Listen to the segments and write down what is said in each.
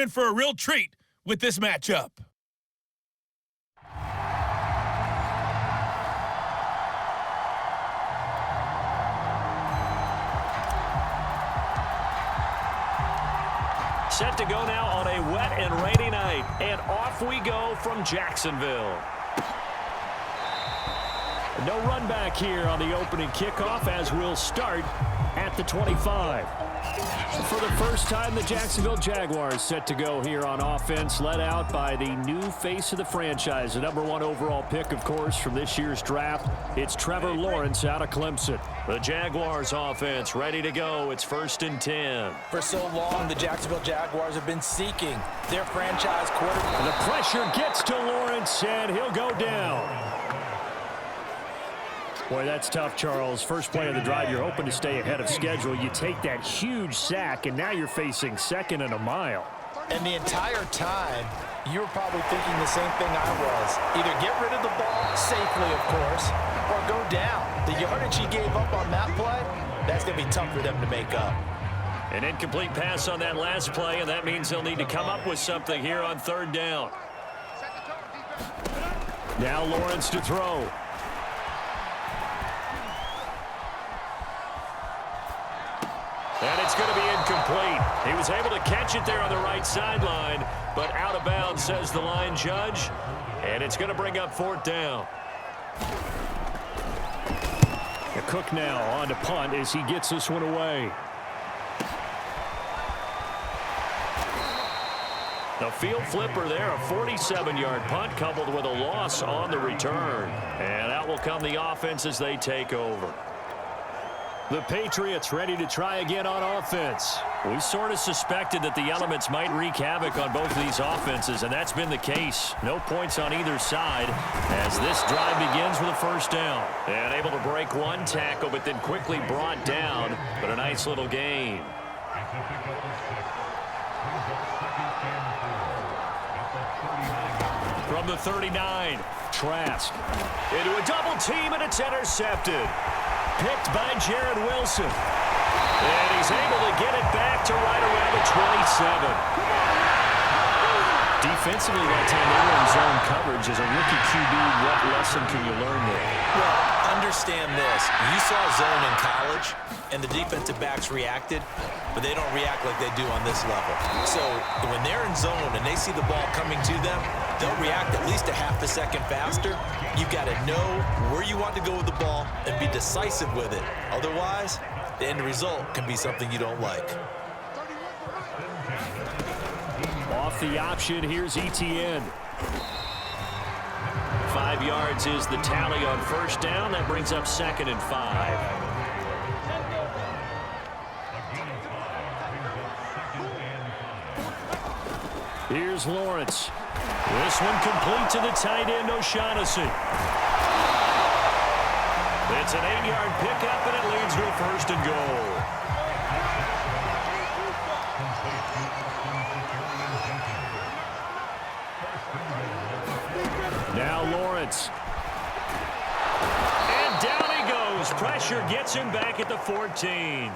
in for a real treat with this matchup. Set to go now on a wet and rainy night. And off we go from Jacksonville. No run back here on the opening kickoff as we'll start at the 25. For the first time, the Jacksonville Jaguars set to go here on offense, led out by the new face of the franchise, the #1 overall pick, of course, from this year's draft. It's Trevor Lawrence out of Clemson. The Jaguars offense ready to go. It's 1st and 10. For so long, the Jacksonville Jaguars have been seeking their franchise quarterback. The pressure gets to Lawrence, and he'll go down. Boy, that's tough, Charles. First play of the drive, you're hoping to stay ahead of schedule. You take that huge sack, and now you're facing 2nd and a mile. And the entire time, you were probably thinking the same thing I was. Either get rid of the ball safely, of course, or go down. The yardage he gave up on that play, that's going to be tough for them to make up. An incomplete pass on that last play, and that means they'll need to come up with something here on 3rd down. Now Lawrence to throw. And it's going to be incomplete. He was able to catch it there on the right sideline, but out of bounds, says the line judge. And it's going to bring up 4th down. Cook now on to punt as he gets this one away. The field flipper there, a 47-yard punt coupled with a loss on the return. And out will come the offense as they take over. The Patriots ready to try again on offense. We sort of suspected that the elements might wreak havoc on both of these offenses, and that's been the case. No points on either side as this drive begins with a 1st down. And able to break one tackle, but then quickly brought down, but a nice little gain. From the 39, Trask. Into a double team, and it's intercepted. Picked by Jared Wilson. And he's able to get it back to right around the 27. Defensively, that time they were in zone coverage. As a rookie QB, what lesson can you learn there? Well, understand this. You saw zone in college, and the defensive backs reacted, but they don't react like they do on this level. So when they're in zone and they see the ball coming to them, they'll react at least a half a second faster. You've got to know where you want to go with the ball and be decisive with it. Otherwise, the end result can be something you don't like. Off the option, here's Etienne. 5 yards is the tally on 1st down. That brings up 2nd and 5. Here's Lawrence. This one complete to the tight end, O'Shaughnessy. It's an 8-yard pickup, and it leads to a 1st and goal. Now Lawrence. And down he goes. Pressure gets him back at the 14.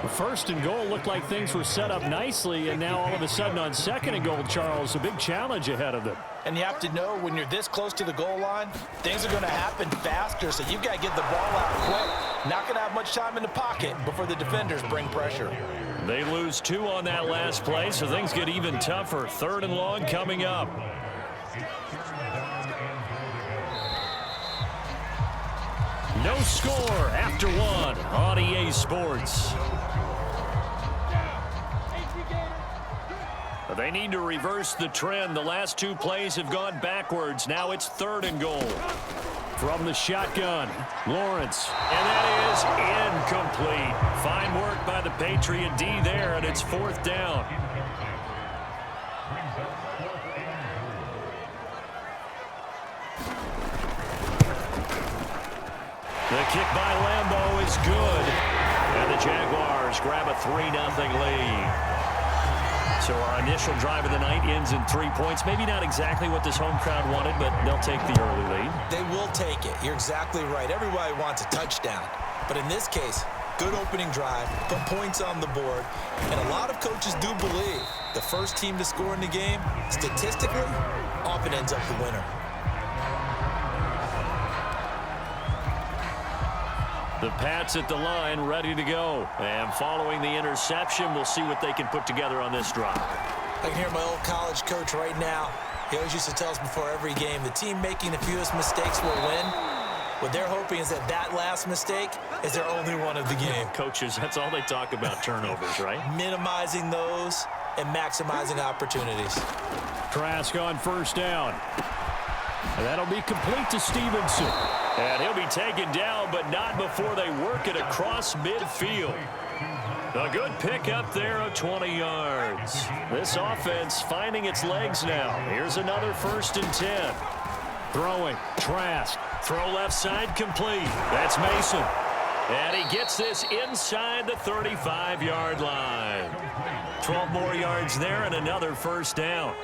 The 1st and goal looked like things were set up nicely, and now all of a sudden on 2nd and goal, Charles, a big challenge ahead of them. And you have to know when you're this close to the goal line, things are going to happen faster, so you've got to get the ball out quick. Not going to have much time in the pocket before the defenders bring pressure. They lose 2 on that last play, so things get even tougher. 3rd and long coming up. No score after 1 on EA Sports. They need to reverse the trend. The last 2 plays have gone backwards. Now it's 3rd and goal. From the shotgun, Lawrence. And that is incomplete. Fine work by the Patriot D there, and it's 4th down. The kick by Lambeau is good. And the Jaguars grab a 3-0 lead. So our initial drive of the night ends in 3 points. Maybe not exactly what this home crowd wanted, but they'll take the early lead. They will take it. You're exactly right. Everybody wants a touchdown. But in this case, Good opening drive, put points on the board, and a lot of coaches do believe the first team to score in the game, statistically, often ends up the winner. The Pats at the line, ready to go. And following the interception, we'll see what they can put together on this drive. I can hear my old college coach right now. He always used to tell us before every game, the team making the fewest mistakes will win. What they're hoping is that last mistake is their only one of the game. Coaches, that's all they talk about, turnovers, right? Minimizing those and maximizing opportunities. Trask on first down. And that'll be complete to Stevenson. And he'll be taken down, but not before they work it across midfield. A good pickup there of 20 yards. This offense finding its legs now. Here's another 1st and 10. Throwing, Trask. Throw left side complete. That's Mason. And he gets this inside the 35-yard line. 12 more yards there and another 1st down.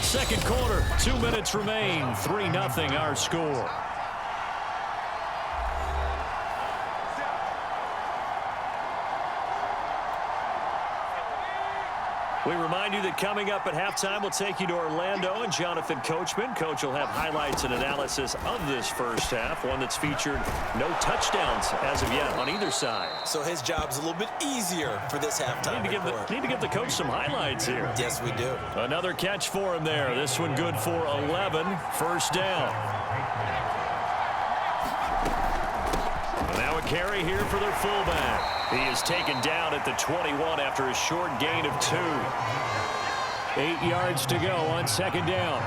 Second quarter, 2 minutes remain. 3-0 our score. We remind you that coming up at halftime, we'll take you to Orlando and Jonathan Coachman. Coach will have highlights and analysis of this first half, one that's featured no touchdowns as of yet on either side. So his job's a little bit easier for this halftime report. Need to give the coach some highlights here. Yes, we do. Another catch for him there. This one good for 11. 1st down. And now a carry here for their fullback. He is taken down at the 21 after a short gain of 2. 8 yards to go on 2nd down.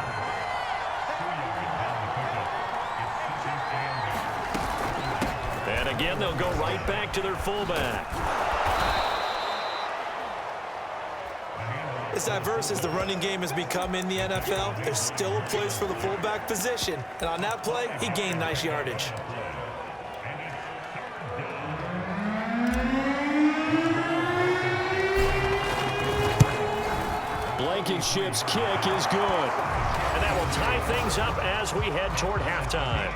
And again, they'll go right back to their fullback. As diverse as the running game has become in the NFL, there's still a place for the fullback position. And on that play, he gained nice yardage. Blankenship's kick is good. And that will tie things up as we head toward halftime.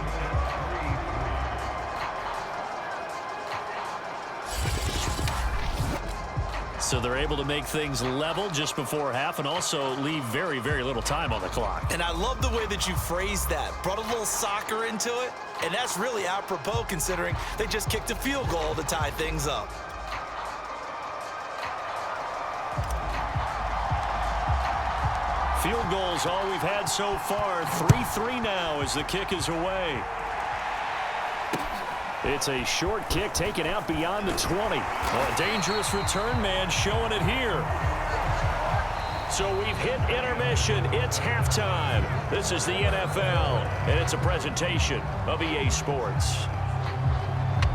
So they're able to make things level just before half and also leave very, very little time on the clock. And I love the way that you phrased that. Brought a little soccer into it. And that's really apropos considering they just kicked a field goal to tie things up. Field goals all we've had so far. 3-3 now as the kick is away. It's a short kick taken out beyond the 20. A dangerous return man showing it here. So we've hit intermission. It's halftime. This is the NFL, and it's a presentation of EA Sports.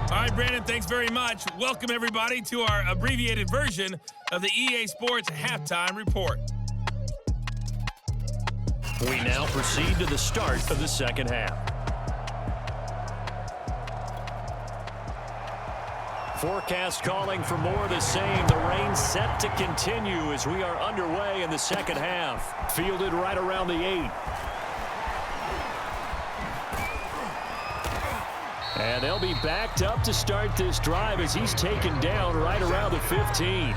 All right, Brandon, thanks very much. Welcome, everybody, to our abbreviated version of the EA Sports Halftime Report. We now proceed to the start of the second half. Forecast calling for more of the same. The rain set to continue as we are underway in the second half. Fielded right around the 8. And they'll be backed up to start this drive as he's taken down right around the 15.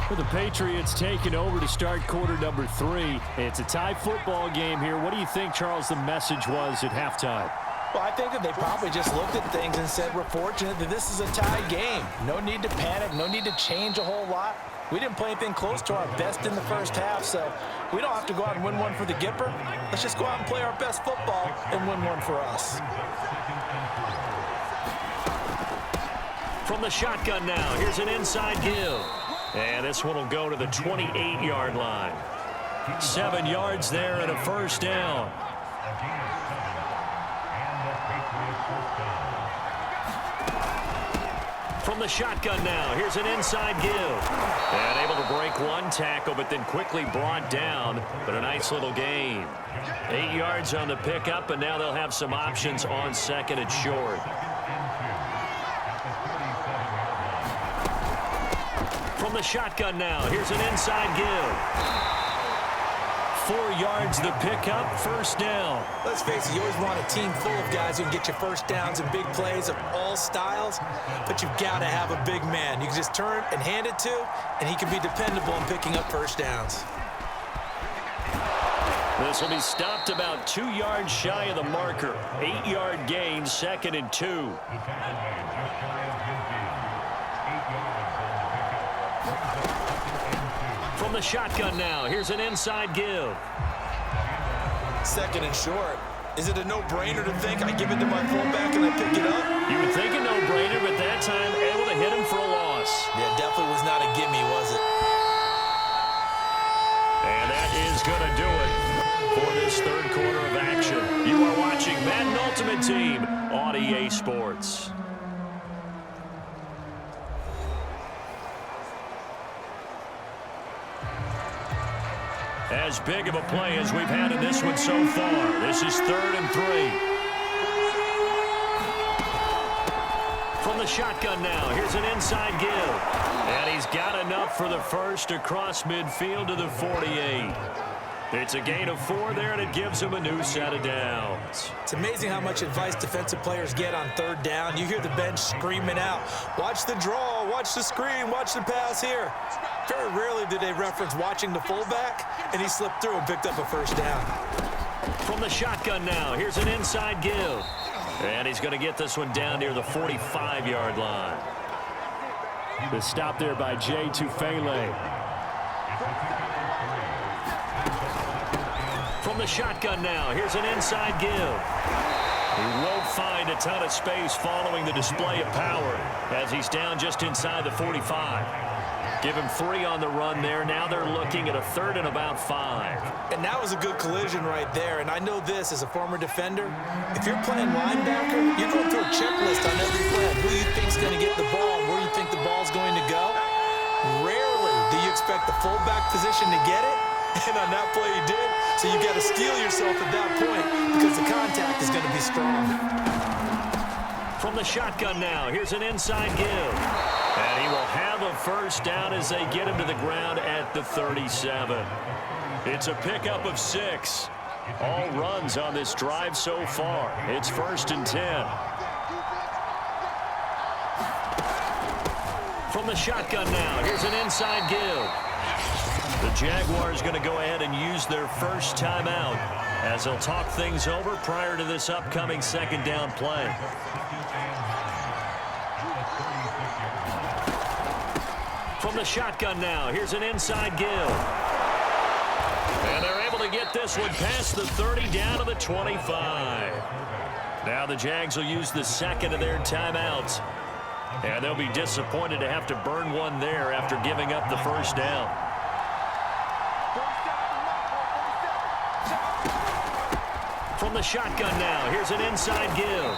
For the Patriots taking over to start quarter number 3. It's a tie football game here. What do you think, Charles, the message was at halftime? Well, I think that they probably just looked at things and said, we're fortunate that this is a tie game. No need to panic. No need to change a whole lot. We didn't play anything close to our best in the first half, so we don't have to go out and win one for the Gipper. Let's just go out and play our best football and win one for us. From the shotgun now, here's an inside give. And this one will go to the 28-yard line. 7 yards there and a 1st down. From the shotgun now, here's an inside give. And able to break one tackle, but then quickly brought down. But a nice little gain. 8 yards on the pickup, and now they'll have some options on 2nd and short. From the shotgun now, here's an inside give. 4 yards the pickup, first down. Let's face it, you always want a team full of guys who can get you first downs and big plays of all styles, but you've got to have a big man you can just turn and hand it to, and he can be dependable in picking up first downs. This will be stopped about 2 yards shy of the marker. 8-yard gain, 2nd and 2. From the shotgun now, here's an inside give. 2nd and short. Is it a no-brainer to think I give it to my fullback and I pick it up? You would think a no-brainer, but that time able to hit him for a loss. Yeah, definitely was not a gimme, was it? And that is going to do it for this third quarter of action. You are watching Madden Ultimate Team on EA Sports. As big of a play as we've had in this one so far. This is 3rd and 3. From the shotgun now, here's an inside give. And he's got enough for the first across midfield to the 48. It's a gain of 4 there, and it gives him a new set of downs. It's amazing how much advice defensive players get on 3rd down. You hear the bench screaming out, watch the draw, watch the screen, watch the pass here. Very rarely do they reference watching the fullback, and he slipped through and picked up a first down. From the shotgun now, here's an inside give. And he's going to get this one down near the 45-yard line. The stop there by Jay Tufele. From the shotgun now, here's an inside give. He won't find a ton of space following the display of power as he's down just inside the 45. Give him 3 on the run there. Now they're looking at a 3rd and about 5. And that was a good collision right there. And I know this as a former defender. If you're playing linebacker, you're going through a checklist on every play. Who you think's going to get the ball and where you think the ball's going to go. Rarely do you expect the fullback position to get it. And on that play he did. So you got to steel yourself at that point because the contact is going to be strong. From the shotgun now, here's an inside give. And he will have a first down as they get him to the ground at the 37. It's a pickup of 6. All runs on this drive so far. It's 1st and 10. From the shotgun now, here's an inside give. The Jaguars going to go ahead and use their first timeout as they'll talk things over prior to this upcoming 2nd down play. From the shotgun now, here's an inside give. And they're able to get this one past the 30 down to the 25. Now the Jags will use the 2nd of their timeouts. And they'll be disappointed to have to burn one there after giving up the first down. From the shotgun now, here's an inside give.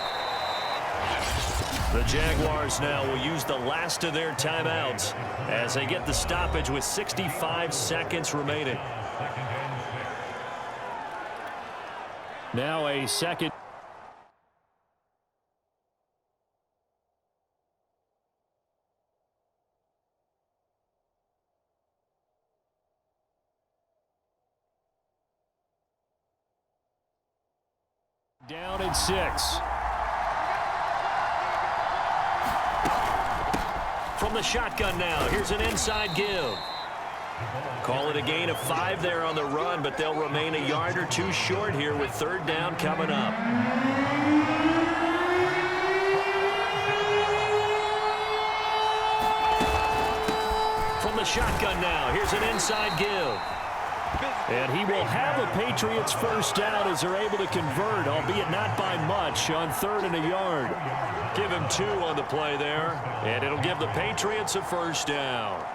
The Jaguars now will use the last of their timeouts as they get the stoppage with 65 seconds remaining. Now a 2nd. Down at 6. From the shotgun now, here's an inside give. Call it a gain of 5 there on the run, but they'll remain a yard or 2 short here with 3rd down coming up. From the shotgun now, here's an inside give. And he will have a Patriots first down as they're able to convert, albeit not by much, on 3rd and a yard. Give him 2 on the play there, and it'll give the Patriots a first down.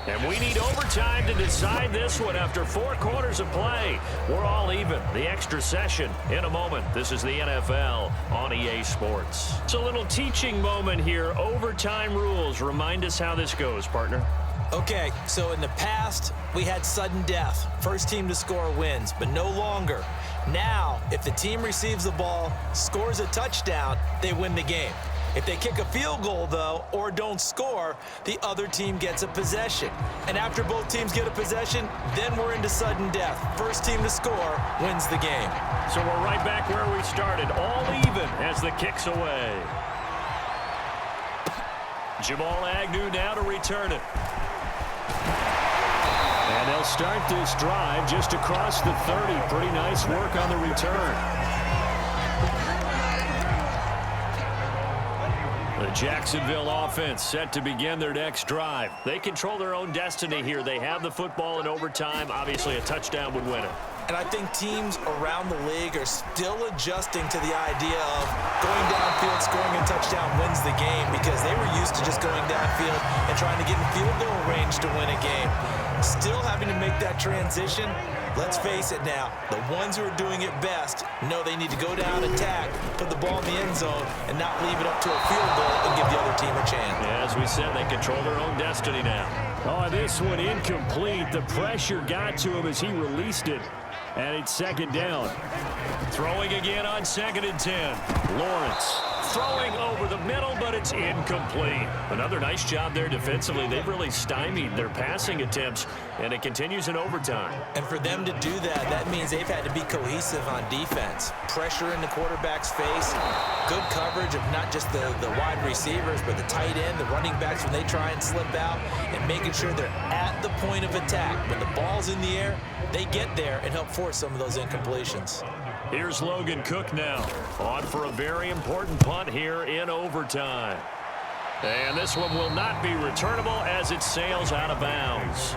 And we need overtime to decide this one after 4 quarters of play. We're all even. The extra session in a moment. This is the NFL on EA Sports. It's a little teaching moment here. Overtime rules. Remind us how this goes, partner. Okay, so in the past, we had sudden death. First team to score wins, but no longer. Now, if the team receives the ball, scores a touchdown, they win the game. If they kick a field goal, though, or don't score, the other team gets a possession. And after both teams get a possession, then we're into sudden death. First team to score wins the game. So we're right back where we started, all even as the kick's away. Jamal Agnew now to return it. And they'll start this drive just across the 30. Pretty nice work on the return. The Jacksonville offense set to begin their next drive. They control their own destiny here. They have the football in overtime. Obviously, a touchdown would win it. And I think teams around the league are still adjusting to the idea of going downfield, scoring a touchdown wins the game, because they were used to just going downfield and trying to get in field goal range to win a game. Still having to make that transition. Let's face it now, the ones who are doing it best know they need to go down, attack, put the ball in the end zone, and not leave it up to a field goal and give the other team a chance. Yeah, as we said, they control their own destiny now. Oh, this one incomplete. The pressure got to him as he released it. And it's second down. Throwing again on 2nd and 10. Lawrence throwing over the middle, but it's incomplete. Another nice job there defensively. They've really stymied their passing attempts, and it continues in overtime. And for them to do that, that means they've had to be cohesive on defense. Pressure in the quarterback's face, good coverage of not just the wide receivers, but the tight end, the running backs when they try and slip out, and making sure they're at the point of attack. When the ball's in the air, they get there and help force some of those incompletions. Here's Logan Cook now, on for a very important punt here in overtime. And this one will not be returnable as it sails out of bounds.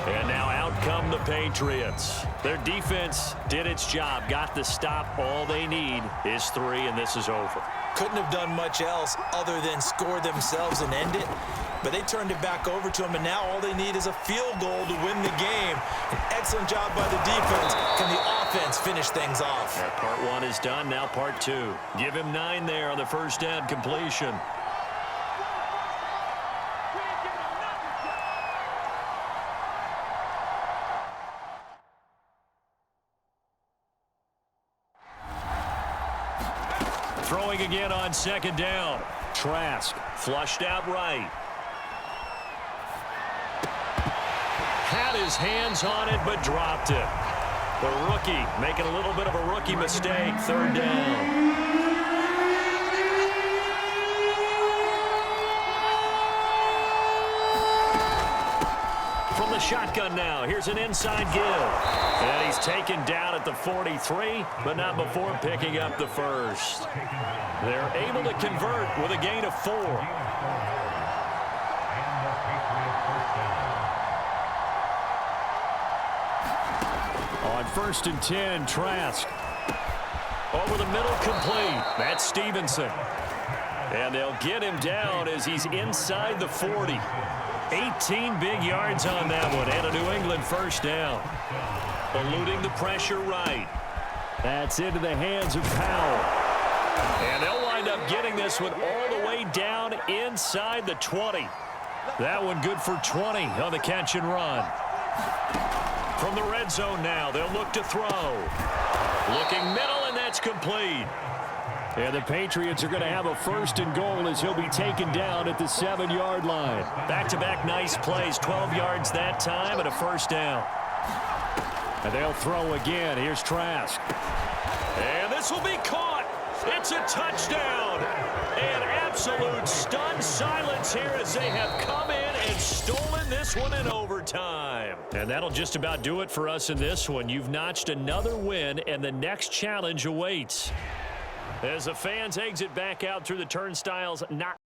And now out come the Patriots. Their defense did its job, got the stop. All they need is 3, and this is over. Couldn't have done much else other than score themselves and end it. But they turned it back over to them, and now all they need is a field goal to win the game. An excellent job by the defense. Can the offense finish things off? Yeah, part 1 is done, now part 2. Give him 9 there on the first down completion. Throwing again on 2nd down. Trask flushed out right. Had his hands on it, but dropped it. The rookie making a little bit of a rookie mistake. 3rd down. From the shotgun now, here's an inside give. And he's taken down at the 43, but not before picking up the first. They're able to convert with a gain of 4. On 1st and 10, Trask. Over the middle, complete. That's Stevenson. And they'll get him down as he's inside the 40. 18 big yards on that one, and a New England first down. Eluding the pressure right. That's into the hands of Powell. And they'll wind up getting this one all the way down inside the 20. That one good for 20 on the catch and run. From the red zone now, they'll look to throw. Looking middle, and that's complete. And the Patriots are going to have a 1st and goal as he'll be taken down at the 7-yard line. Back-to-back nice plays, 12 yards that time, and a first down. And they'll throw again. Here's Trask. And this will be caught. It's a touchdown. An absolute stunned silence here as they have come in and stolen this one in overtime. And that'll just about do it for us in this one. You've notched another win, and the next challenge awaits. As the fans exit back out through the turnstiles, not